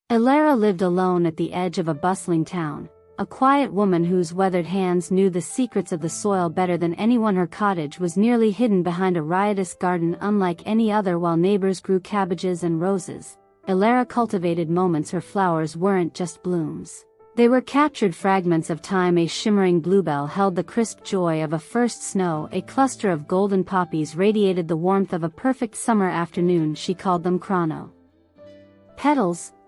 Elara lived alone at the edge of a bustling town, a quiet woman whose weathered hands knew the secrets of the soil better than anyone. Her cottage was nearly hidden behind a riotous garden unlike any other. While neighbors grew cabbages and roses, Elara cultivated moments. Her flowers weren't just blooms. They were captured fragments of time. A shimmering bluebell held the crisp joy of a first snow. A cluster of golden poppies radiated the warmth of a perfect summer afternoon. She called them Chrono-Petals,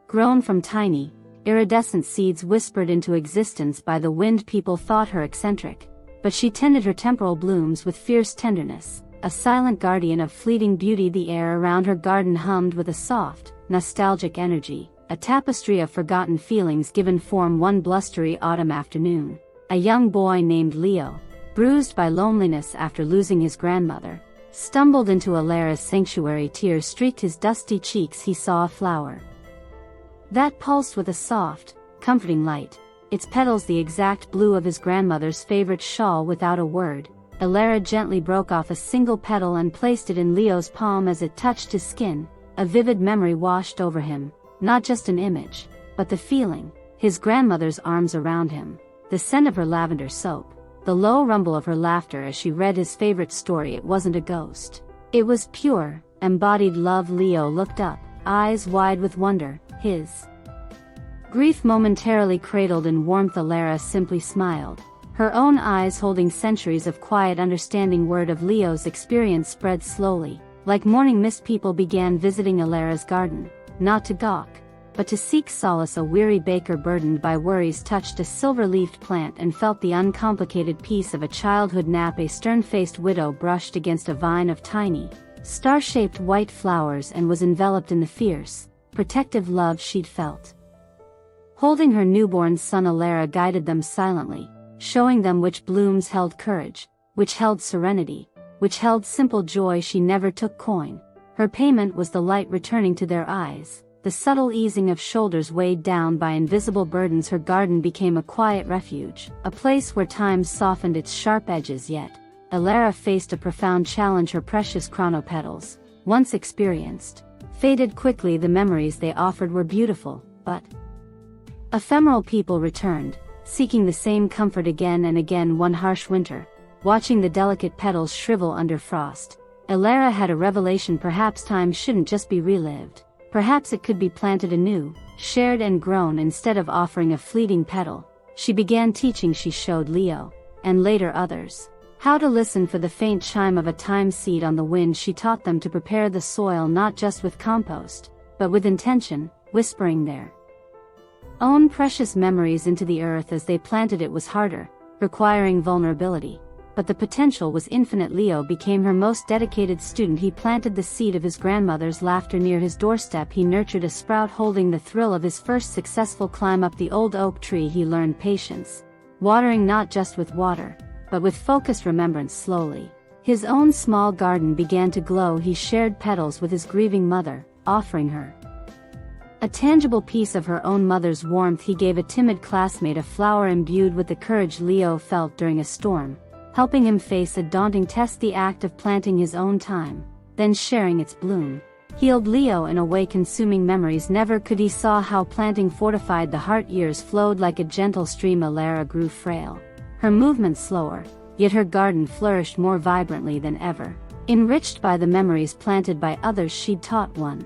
grown from tiny, iridescent seeds whispered into existence by the wind. People thought her eccentric, but she tended her temporal blooms with fierce tenderness, a silent guardian of fleeting beauty. The air around her garden hummed with a soft, nostalgic energy, a tapestry of forgotten feelings given form. One blustery autumn afternoon, a young boy named Leo, bruised by loneliness after losing his grandmother, stumbled into Elara's sanctuary. Tears streaked his dusty cheeks. He saw a flower that pulsed with a soft, comforting light, its petals the exact blue of his grandmother's favorite shawl. Without a word, Elara gently broke off a single petal and placed it in Leo's palm. As it touched his skin, a vivid memory washed over him, not just an image, but the feeling, his grandmother's arms around him, the scent of her lavender soap, the low rumble of her laughter as she read his favorite story. It wasn't a ghost. It was pure, embodied love. Leo looked up, eyes wide with wonder, his grief momentarily cradled in warmth. Elara simply smiled, her own eyes holding centuries of quiet understanding. Word of Leo's experience spread slowly, like morning mist. People began visiting Elara's garden, not to gawk, but to seek solace. A weary baker burdened by worries touched a silver-leafed plant and felt the uncomplicated peace of a childhood nap. A stern-faced widow brushed against a vine of tiny, star-shaped white flowers and was enveloped in the fierce, protective love she'd felt. Holding her newborn son, Elara guided them silently, showing them which blooms held courage, which held serenity, which held simple joy. She never took coin. Her payment was the light returning to their eyes, the subtle easing of shoulders weighed down by invisible burdens. Her garden became a quiet refuge, a place where time softened its sharp edges. Yet Elara faced a profound challenge. Her precious Chrono-Petals, once experienced, faded quickly. The memories they offered were beautiful, but ephemeral. People returned, seeking the same comfort again and again. One harsh winter, watching the delicate petals shrivel under frost, Elara had a revelation. Perhaps time shouldn't just be relived. Perhaps it could be planted anew, shared and grown. Instead of offering a fleeting petal, she began teaching. She showed Leo, and later others, how to listen for the faint chime of a time seed on the wind. She taught them to prepare the soil not just with compost, but with intention, whispering their own precious memories into the earth as they planted. It was harder, requiring vulnerability, but the potential was infinite. Leo became her most dedicated student. He planted the seed of his grandmother's laughter near his doorstep. He nurtured a sprout holding the thrill of his first successful climb up the old oak tree. He learned patience, watering not just with water, but with focused remembrance. Slowly, his own small garden began to glow. He shared petals with his grieving mother, offering her a tangible piece of her own mother's warmth. He gave a timid classmate a flower imbued with the courage Leo felt during a storm, helping him face a daunting test. The act of planting his own time, then sharing its bloom, healed Leo in a way consuming memories never could. He saw how planting fortified the heart. Years flowed like a gentle stream. Elara grew frail, her movements slower, yet her garden flourished more vibrantly than ever, enriched by the memories planted by others she'd taught. One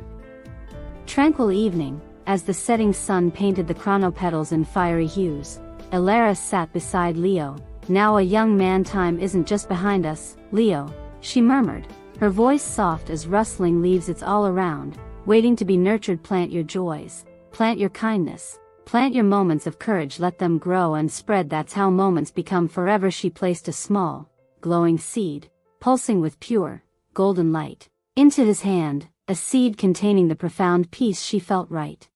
tranquil evening, as the setting sun painted the Chrono-Petals in fiery hues, Elara sat beside Leo. Now a young man. Time isn't just behind us, Leo, she murmured, her voice soft as rustling leaves. It's all around, waiting to be nurtured. Plant your joys, plant your kindness, plant your moments of courage. Let them grow and spread. That's how moments become forever. She placed a small, glowing seed, pulsing with pure, golden light, into his hand, a seed containing the profound peace she felt. Right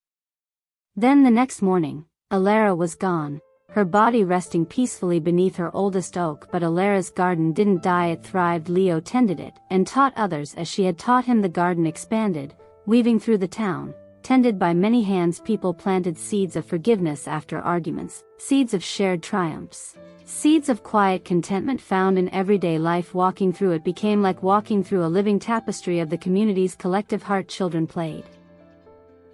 then, the next morning, Elara was gone, her body resting peacefully beneath her oldest oak. But Elara's garden didn't die, it thrived. Leo tended it, and taught others as she had taught him. The garden expanded, weaving through the town, tended by many hands. People planted seeds of forgiveness after arguments, seeds of shared triumphs, seeds of quiet contentment found in everyday life. Walking through it became like walking through a living tapestry of the community's collective heart. Children played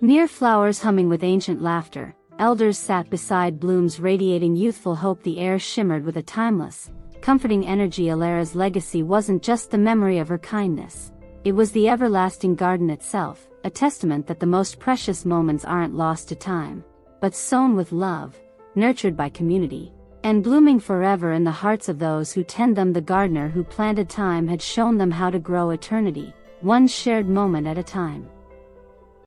Near flowers humming with ancient laughter, elders sat beside blooms radiating youthful hope. The air shimmered with a timeless, comforting energy. Elara's legacy wasn't just the memory of her kindness. It was the everlasting garden itself, a testament that the most precious moments aren't lost to time, but sown with love, nurtured by community, and blooming forever in the hearts of those who tend them. The gardener who planted time had shown them how to grow eternity, one shared moment at a time.